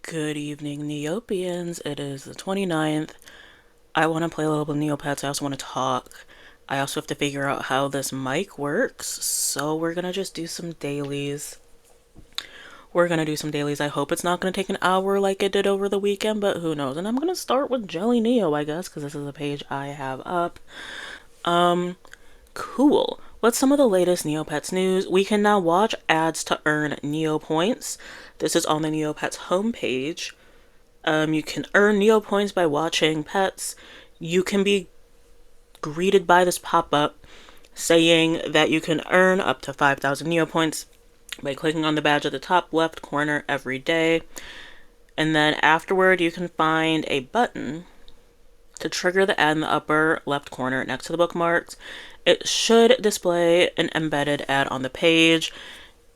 Good evening, Neopians. It is the 29th. I want to play a little bit of Neopets. I also want to talk. I also have to figure out how this mic works. So we're going to just do some dailies. I hope it's not going to take an hour like it did over the weekend, but who knows. And I'm going to start with Jelly Neo, I guess, because this is the page I have up. Cool. What's some of the latest Neopets news? We can now watch ads to earn Neo points. This is on the Neopets homepage. You can earn Neo points by watching pets. You can be greeted by this pop-up saying that you can earn up to 5,000 Neo points by clicking on the badge at the top left corner every day. And then afterward, you can find a button to trigger the ad in the upper left corner next to the bookmarks. It should display an embedded ad on the page.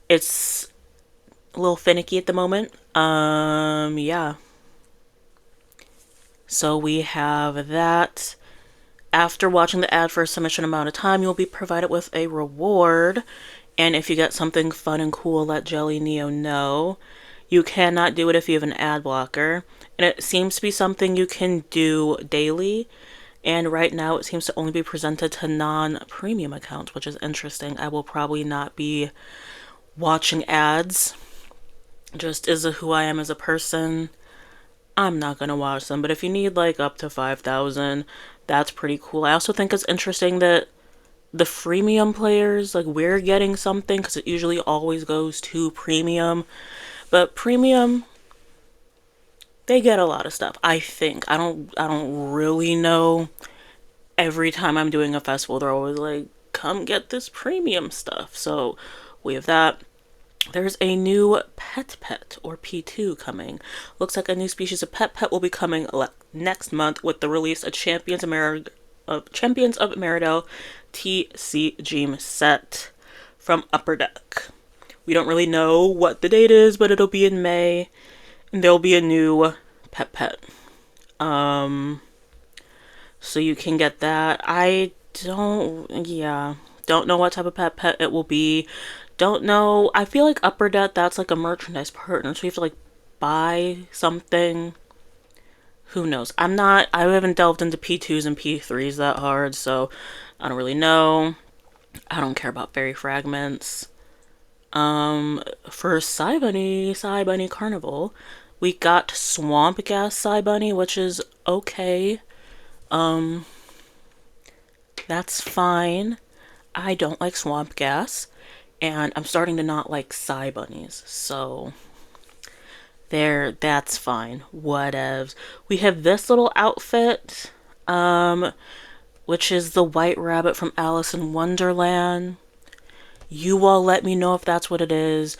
It's a little finicky at the moment. Yeah. So we have that. After watching the ad for a sufficient amount of time, you'll be provided with a reward. And if you get something fun and cool, let Jelly Neo know. You cannot do it if you have an ad blocker. And it seems to be something you can do daily. And right now it seems to only be presented to non-premium accounts, which is interesting. I will probably not be watching ads. Just as who I am as a person, I'm not gonna watch them. But if you need like up to 5,000, that's pretty cool. I also think it's interesting that the freemium players, like, we're getting something because it usually always goes to premium. But premium, they get a lot of stuff. I think. I don't really know. Every time I'm doing a festival, they're always like, come get this premium stuff. So we have that. There's a new pet or P2 coming. Looks like a new species of pet will be coming next month with the release of Champions of Meridell TCG set from Upper Deck. We don't really know what the date is, but it'll be in May, and there'll be a new pet. So you can get that. I don't know what type of pet it will be. Don't know. I feel like Upper Deck, that's like a merchandise partner, so you have to like buy something. Who knows? I haven't delved into P2s and P3s that hard, so I don't really know. I don't care about fairy fragments. For Psy Bunny Carnival, we got Swamp Gas Psy Bunny, which is okay. That's fine. I don't like Swamp Gas, and I'm starting to not like Psy Bunnies, so that's fine. Whatevs. We have this little outfit, which is the White Rabbit from Alice in Wonderland. You all let me know if that's what it is.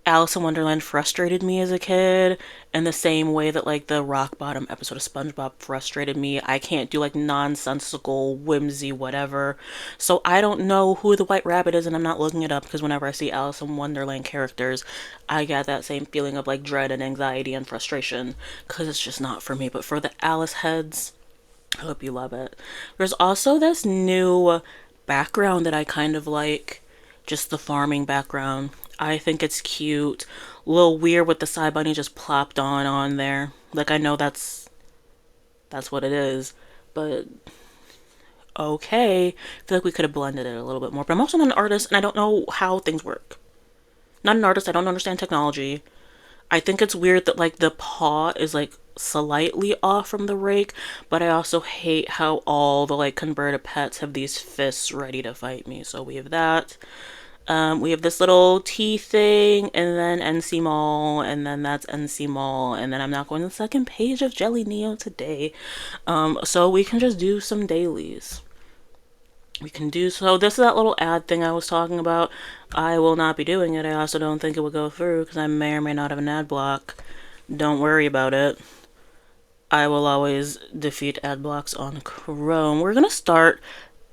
Alice in Wonderland frustrated me as a kid in the same way that like the Rock Bottom episode of SpongeBob frustrated me. I can't do like nonsensical whimsy whatever. So I don't know who the White Rabbit is, and I'm not looking it up because whenever I see Alice in Wonderland characters, I get that same feeling of like dread and anxiety and frustration because it's just not for me. But for the Alice heads, I hope you love it. There's also this new background that I kind of like. Just the farming background. I think it's cute. A little weird with the Psy Bunny just plopped on there. Like, I know that's what it is, but okay. I feel like we could have blended it a little bit more. But I'm also not an artist, and I don't know how things work. Not an artist. I don't understand technology. I think it's weird that like the paw is like slightly off from the rake, but I also hate how all the like converted pets have these fists ready to fight me. So we have that. We have this little T thing, and then NC Mall, and then that's NC Mall, and then I'm not going to the second page of Jelly Neo today. So we can just do some dailies. So this is that little ad thing I was talking about. I will not be doing it. I also don't think it will go through because I may or may not have an ad block. Don't worry about it. I will always defeat ad blocks on Chrome. We're gonna start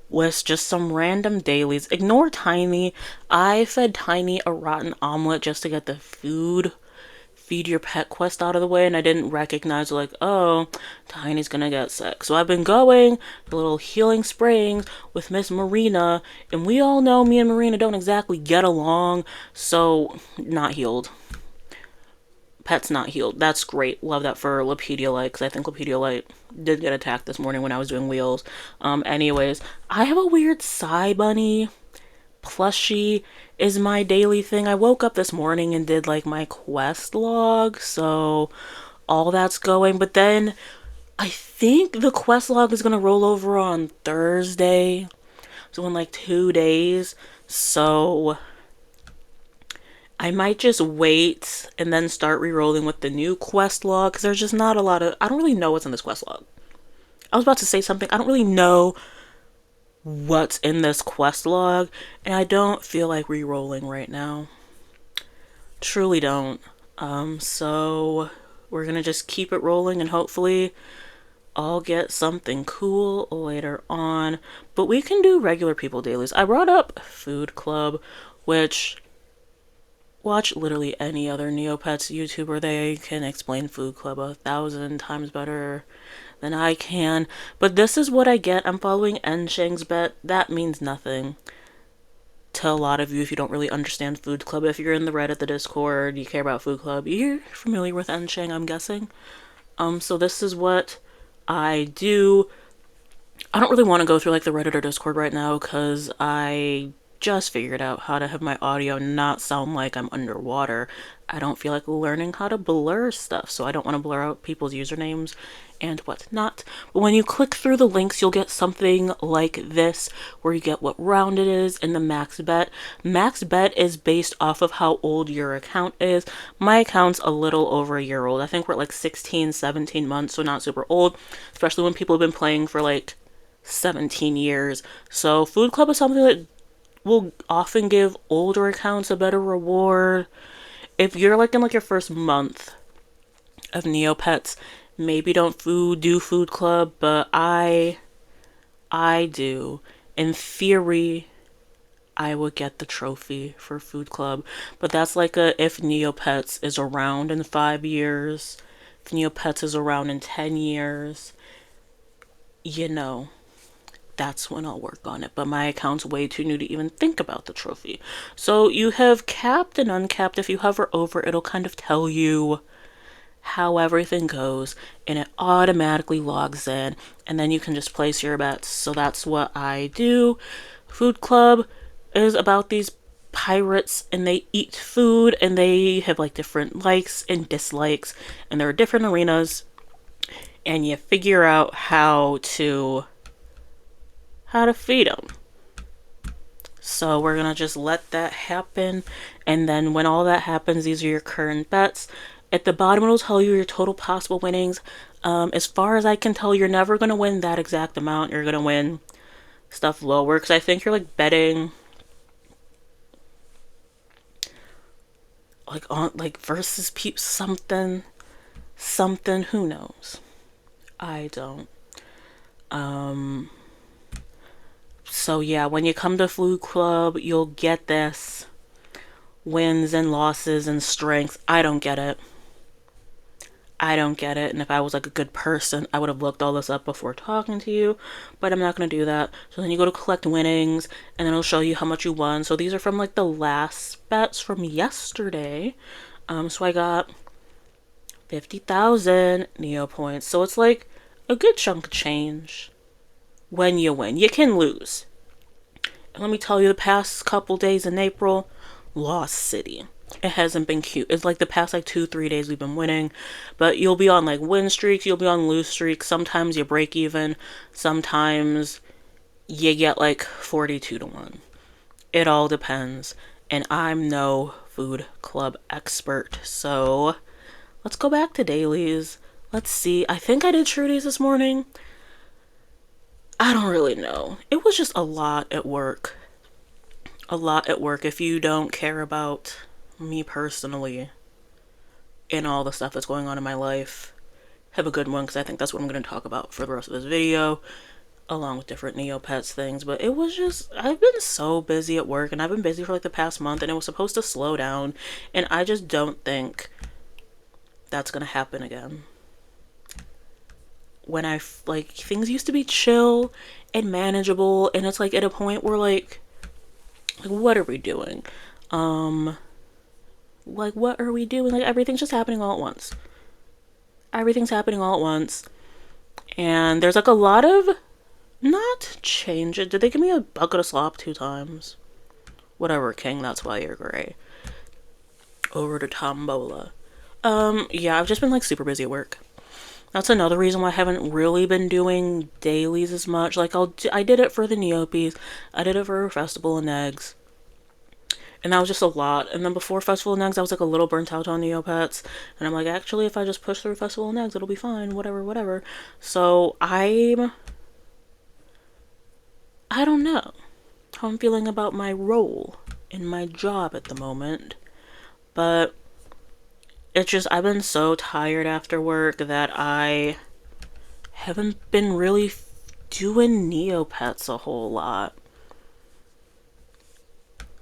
with just some random dailies. Ignore Tiny. I fed Tiny a rotten omelet just to get the feed your pet quest out of the way, and I didn't recognize like, oh, Tiny's gonna get sick. So I've been going to little healing springs with Miss Marina, and we all know me and Marina don't exactly get along, so not healed. Pet's not healed. That's great. Love that for Lepediolite, because I think Lepediolite did get attacked this morning when I was doing wheels. Anyways, I have a weird Psy Bunny plushie is my daily thing. I woke up this morning and did like my quest log, so all that's going. But then I think the quest log is gonna roll over on Thursday, so in like 2 days. So I might just wait and then start re-rolling with the new quest log, because there's just not a lot of, I don't really know what's in this quest log. I was about to say something. I don't really know what's in this quest log, and I don't feel like re-rolling right now. Truly don't. So we're gonna just keep it rolling, and hopefully I'll get something cool later on. But we can do regular people dailies. I brought up Food Club, which, watch literally any other Neopets YouTuber. They can explain Food Club 1,000 times better than I can. But this is what I get. I'm following Enshang's bet. That means nothing to a lot of you if you don't really understand Food Club. If you're in the Reddit, the Discord, you care about Food Club, you're familiar with Enshang, I'm guessing. So this is what I do. I don't really want to go through like the Reddit or Discord right now, because I just figured out how to have my audio not sound like I'm underwater. I don't feel like learning how to blur stuff, so I don't want to blur out people's usernames and whatnot. But when you click through the links, you'll get something like this, where you get what round it is and the max bet. Max bet is based off of how old your account is. My account's a little over a year old. I think we're at like 16, 17 months, so not super old, especially when people have been playing for like 17 years. So Food Club is something that will often give older accounts a better reward. If you're like in like your first month of Neopets, maybe don't do Food Club, but I do. In theory, I would get the trophy for Food Club, but that's like a if Neopets is around in 5 years, if Neopets is around in 10 years, you know, that's when I'll work on it. But my account's way too new to even think about the trophy. So you have capped and uncapped. If you hover over, it'll kind of tell you how everything goes, and it automatically logs in, and then you can just place your bets. So that's what I do. Food Club is about these pirates, and they eat food, and they have like different likes and dislikes, and there are different arenas, and you figure out how to feed them. So we're gonna just let that happen, and then when all that happens, these are your current bets. At the bottom, it'll tell you your total possible winnings. As far as I can tell, you're never gonna win that exact amount. You're gonna win stuff lower, because I think you're like betting like on like versus peeps something, who knows? I don't. So yeah, when you come to Food Club, you'll get this wins and losses and strengths. I don't get it. And if I was like a good person, I would have looked all this up before talking to you, but I'm not going to do that. So then you go to collect winnings, and then it'll show you how much you won. So these are from like the last bets from yesterday. So I got 50,000 Neo points. So it's like a good chunk of change when you win. You can lose. And let me tell you, the past couple days in April, Lost City. It hasn't been cute. It's like the past like 2-3 days we've been winning, but you'll be on like win streaks, you'll be on lose streaks. Sometimes you break even, sometimes you get like 42-1. It all depends, and I'm no Food Club expert. So let's go back to dailies. Let's see. I think I did Trudy's this morning. I don't really know. It was just a lot at work. If you don't care about me personally and all the stuff that's going on in my life, have a good one, because I think that's what I'm going to talk about for the rest of this video, along with different Neopets things. But it was just, I've been so busy at work, and I've been busy for like the past month, and it was supposed to slow down, and I just don't think that's going to happen again. When like, things used to be chill and manageable, and it's like at a point where like what are we doing? Like, what are we doing? Like, everything's just happening all at once. Everything's happening all at once. And there's like a lot of not change it. Did they give me a bucket of slop 2 times? Whatever, King, that's why you're gray. Over to Tombola. Yeah, I've just been like super busy at work. That's another reason why I haven't really been doing dailies as much. Like I did it for the Neopets, I did it for Festival and Eggs, and that was just a lot. And then before Festival and Eggs, I was like a little burnt out on Neopets, and I'm like, actually, if I just push through Festival and Eggs, it'll be fine. Whatever, whatever. So I don't know how I'm feeling about my role in my job at the moment, but it's just I've been so tired after work that I haven't been really doing Neopets a whole lot.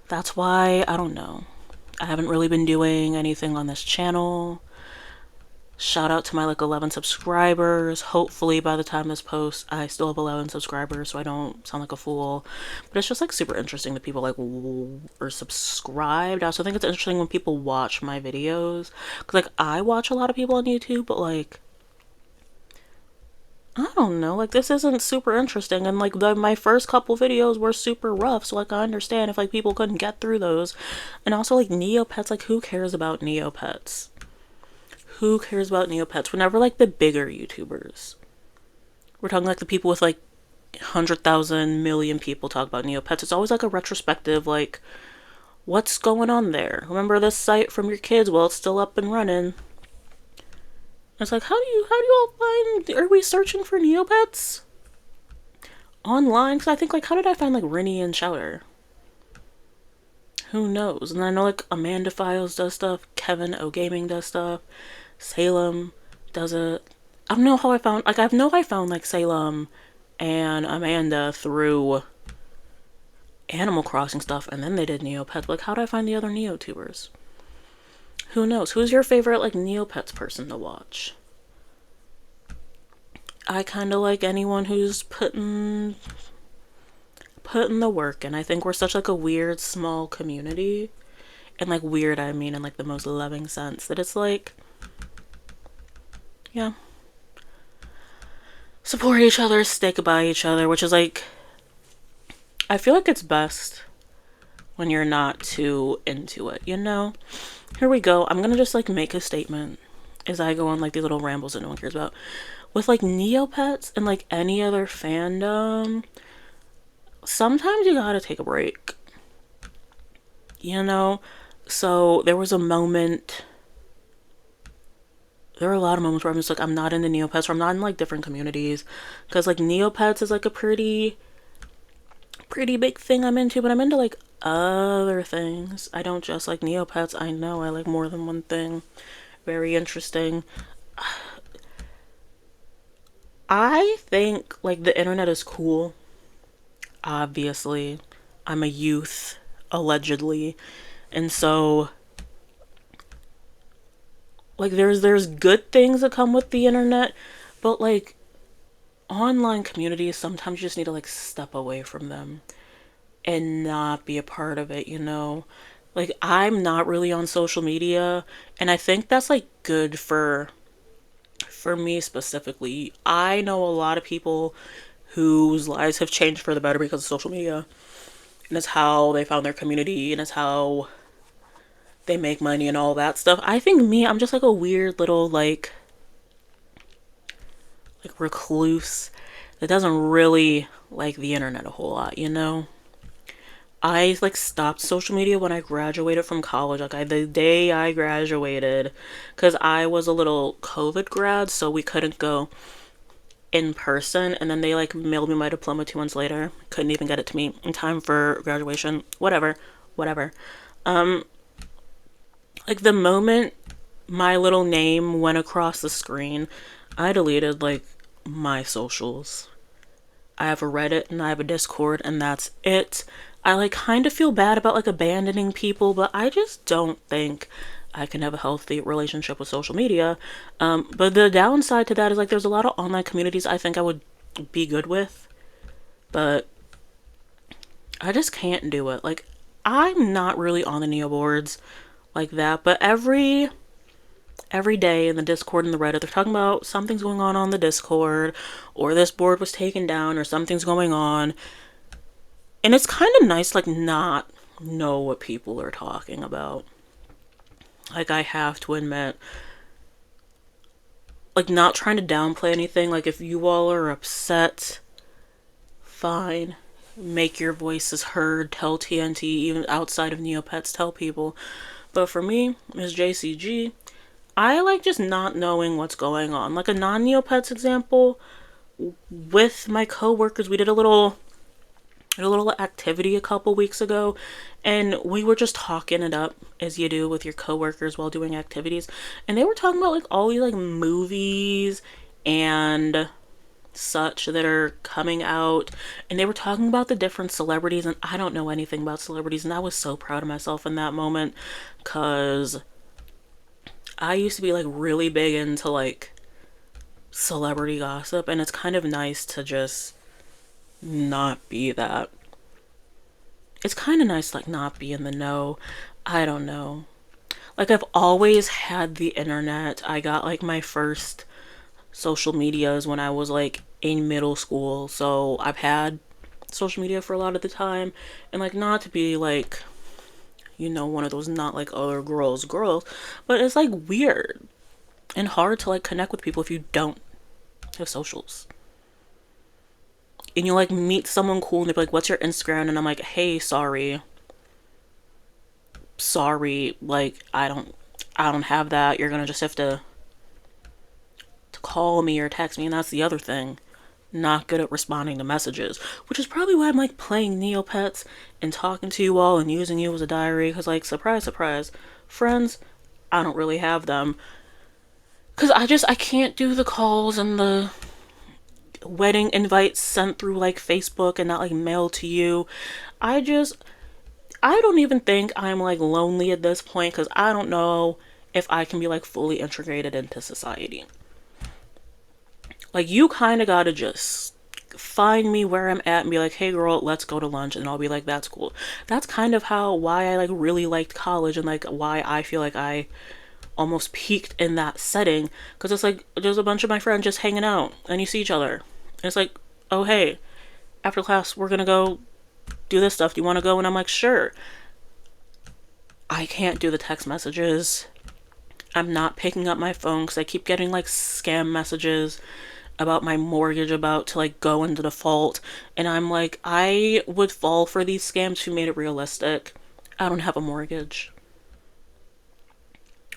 That's why, I don't know. I haven't really been doing anything on this channel. Shout out to my like 11 subscribers. Hopefully by the time this posts, I still have 11 subscribers so I don't sound like a fool. But it's just like super interesting that people like are subscribed. I also think it's interesting when people watch my videos. Cause like I watch a lot of people on YouTube, but like I don't know, like this isn't super interesting, and like my first couple videos were super rough, so like I understand if like people couldn't get through those. And also like Neopets, like who cares about Neopets? Who cares about Neopets? We're never like the bigger YouTubers. We're talking like the people with like 100,000 million people talk about Neopets. It's always like a retrospective, like what's going on there? Remember this site from your kids? Well, it's still up and running. It's like, how do you all find, are we searching for Neopets online? Because I think like, how did I find like Rinny and Chowder? Who knows? And I know like Amanda Files does stuff, Kevin O Gaming does stuff, Salem does it. I don't know how I found, like I know I found like Salem and Amanda through Animal Crossing stuff, and then they did Neopets. Like, how do I find the other Neotubers? Who knows? Who's your favorite like Neopets person to watch? I kind of like anyone who's putting the work in. I think we're such like a weird small community, and like weird I mean in like the most loving sense, that it's like, yeah, support each other, stick by each other, which is like, I feel like it's best when you're not too into it, you know? Here we go. I'm gonna just like make a statement as I go on like these little rambles that no one cares about. With like Neopets and like any other fandom, sometimes you gotta take a break. You know? So there was a moment, there are a lot of moments where I'm just like, I'm not into Neopets, or I'm not in like different communities. Because like Neopets is like a pretty big thing I'm into, but I'm into like other things. I don't just like Neopets. I know I like more than one thing. Very interesting. I think like the internet is cool. Obviously, I'm a youth, allegedly, and so like there's good things that come with the internet, but like online communities, sometimes you just need to like step away from them and not be a part of it, you know? Like I'm not really on social media, and I think that's like good for me specifically. I know a lot of people whose lives have changed for the better because of social media, and it's how they found their community, and it's how they make money and all that stuff. I think me, I'm just like a weird little like recluse that doesn't really like the internet a whole lot, you know? I like stopped social media when I graduated from college. Like the day I graduated, because I was a little COVID grad, so we couldn't go in person, and then they like mailed me my diploma 2 months later. Couldn't even get it to me in time for graduation. Whatever. Like the moment my little name went across the screen, I deleted like my socials. I have a Reddit and I have a Discord, and that's it. I like kind of feel bad about like abandoning people, but I just don't think I can have a healthy relationship with social media. But the downside to that is like there's a lot of online communities I think I would be good with, but I just can't do it. Like I'm not really on the Neo boards like that. But every day in the Discord and the Reddit, they're talking about something's going on the Discord, or this board was taken down, or something's going on. And it's kind of nice, like, not know what people are talking about. Like, I have to admit, like, not trying to downplay anything. Like, if you all are upset, fine. Make your voices heard. Tell TNT, even outside of Neopets, tell people. But for me, Ms. JCG, I like just not knowing what's going on. Like a non-Neopets example, with my coworkers, we did a little activity a couple weeks ago, and we were just talking it up as you do with your coworkers while doing activities, and they were talking about like all these like movies and such that are coming out, and they were talking about the different celebrities, and I don't know anything about celebrities, and I was so proud of myself in that moment, because I used to be like really big into like celebrity gossip, and it's kind of nice to just not be that. It's kind of nice to like not be in the know. I don't know. Like I've always had the internet. I got like my first social medias when I was like in middle school. So I've had social media for a lot of the time, and like not to be like, you know, one of those not like other girls, but it's like weird and hard to like connect with people if you don't have socials. And you like meet someone cool and they're like, what's your Instagram? And I'm like, hey, sorry, like I don't have that. You're gonna just have to call me or text me. And that's the other thing, not good at responding to messages, which is probably why I'm like playing Neopets and talking to you all and using you as a diary, because like surprise surprise, friends, I don't really have them, because I can't do the calls and the wedding invites sent through like Facebook and not like mailed to you. I don't even think I'm like lonely at this point, because I don't know if I can be like fully integrated into society. Like you kind of gotta just find me where I'm at and be like, hey girl, let's go to lunch, and I'll be like, that's cool. That's kind of why I like really liked college, and like why I feel like I almost peaked in that setting, because it's like there's a bunch of my friends just hanging out and you see each other. And it's like, oh hey, after class we're gonna go do this stuff. Do you want to go? And I'm like, sure. I can't do the text messages. I'm not picking up my phone because I keep getting like scam messages about my mortgage about to like go into default, and I'm like, I would fall for these scams who made it realistic. I don't have a mortgage.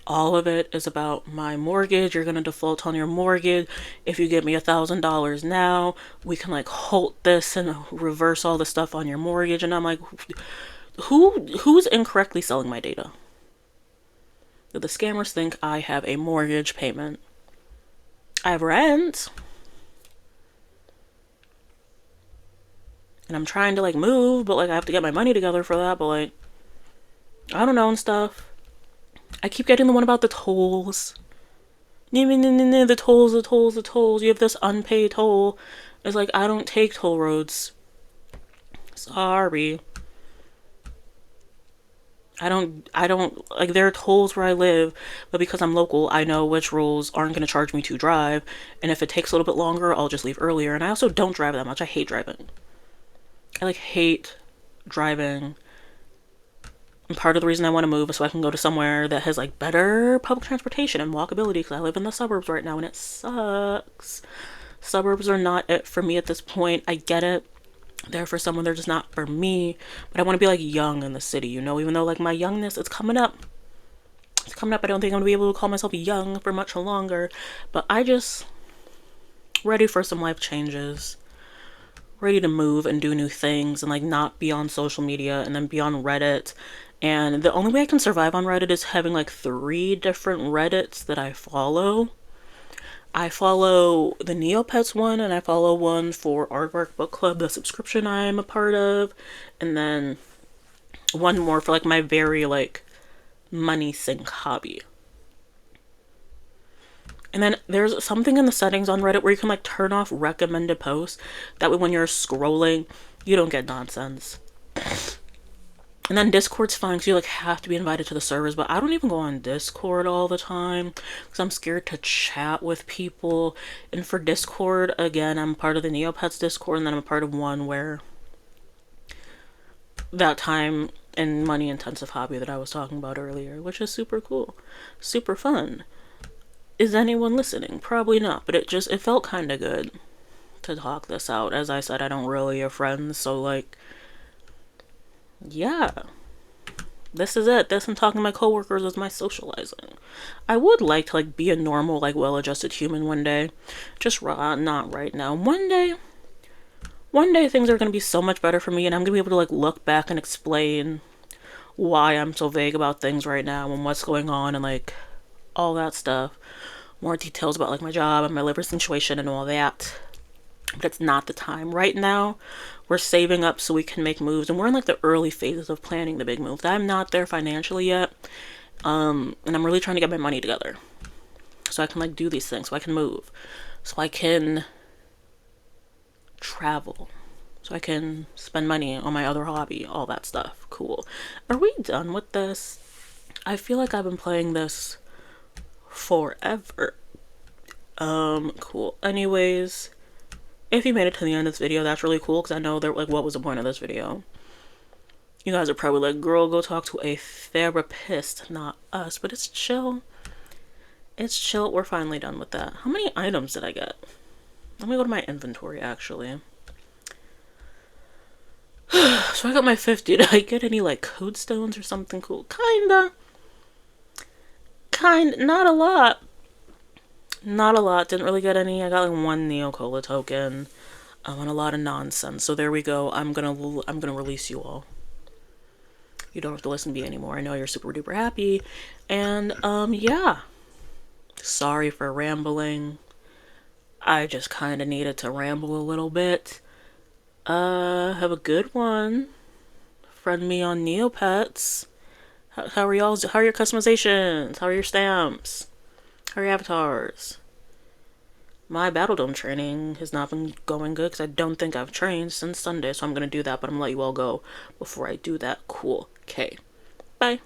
All of it is about my mortgage. You're gonna default on your mortgage. If you give me $1,000 now, we can like halt this and reverse all the stuff on your mortgage. And I'm like, who's incorrectly selling my data? Do the scammers think I have a mortgage payment? I have rent. And I'm trying to like move, but like I have to get my money together for that, but like I don't know and stuff. I keep getting the one about the tolls. The tolls. You have this unpaid toll. It's like, I don't take toll roads. Sorry. I don't, like, there are tolls where I live, but because I'm local, I know which rules aren't going to charge me to drive, and if it takes a little bit longer, I'll just leave earlier, and I also don't drive that much. I hate driving. I, like, hate driving. And part of the reason I want to move is so I can go to somewhere that has, like, better public transportation and walkability, because I live in the suburbs right now, and it sucks. Suburbs are not it for me at this point. I get it. They're for someone, they're just not for me. But I want to be like young in the city, you know, even though like my youngness, it's coming up. It's coming up. I don't think I'm gonna be able to call myself young for much longer. But I just ready for some life changes. Ready to move and do new things and like not be on social media and then be on Reddit. And the only way I can survive on Reddit is having like 3 different Reddits that I follow. I follow the Neopets one, and I follow one for Aardvark Book Club, the subscription I'm a part of, and then one more for like my very like money sink hobby. And then there's something in the settings on Reddit where you can like turn off recommended posts. That way when you're scrolling, you don't get nonsense. And then Discord's fine because you like have to be invited to the servers, but I don't even go on Discord all the time because I'm scared to chat with people. And for Discord, again, I'm part of the Neopets Discord, and then I'm a part of one where that time and money intensive hobby that I was talking about earlier, which is super cool, super fun. Is anyone listening? Probably not, but it felt kind of good to talk this out. As I said, I don't really have friends, so like, yeah, this is it. This and talking to my coworkers is my socializing. I would like to like be a normal, like well-adjusted human one day. Just not right now. One day things are gonna be so much better for me, and I'm gonna be able to like look back and explain why I'm so vague about things right now and what's going on and like all that stuff. More details about like my job and my liver situation and all that. But it's not the time right now. We're saving up so we can make moves, and we're in like the early phases of planning the big moves. I'm not there financially yet, and I'm really trying to get my money together so I can like do these things, so I can move, so I can travel, so I can spend money on my other hobby, all that stuff. Cool. Are we done with this? I feel like I've been playing this forever. Cool. Anyways, if you made it to the end of this video, that's really cool, because I know that, like, what was the point of this video? You guys are probably like, girl, go talk to a therapist, not us. But it's chill. It's chill. We're finally done with that. How many items did I get? Let me go to my inventory, actually. So I got my 50. Did I get any, like, code stones or something cool? Not a lot. Not a lot. Didn't really get any. I got like one Neo Cola token, and a lot of nonsense. So there we go. I'm gonna release you all. You don't have to listen to me anymore. I know you're super duper happy, and yeah. Sorry for rambling. I just kind of needed to ramble a little bit. Have a good one. Friend me on Neopets. How are y'all? How are your customizations? How are your stamps? How are your avatars? My Battle Dome training has not been going good because I don't think I've trained since Sunday, so I'm going to do that, but I'm going to let you all go before I do that. Cool. Okay. Bye.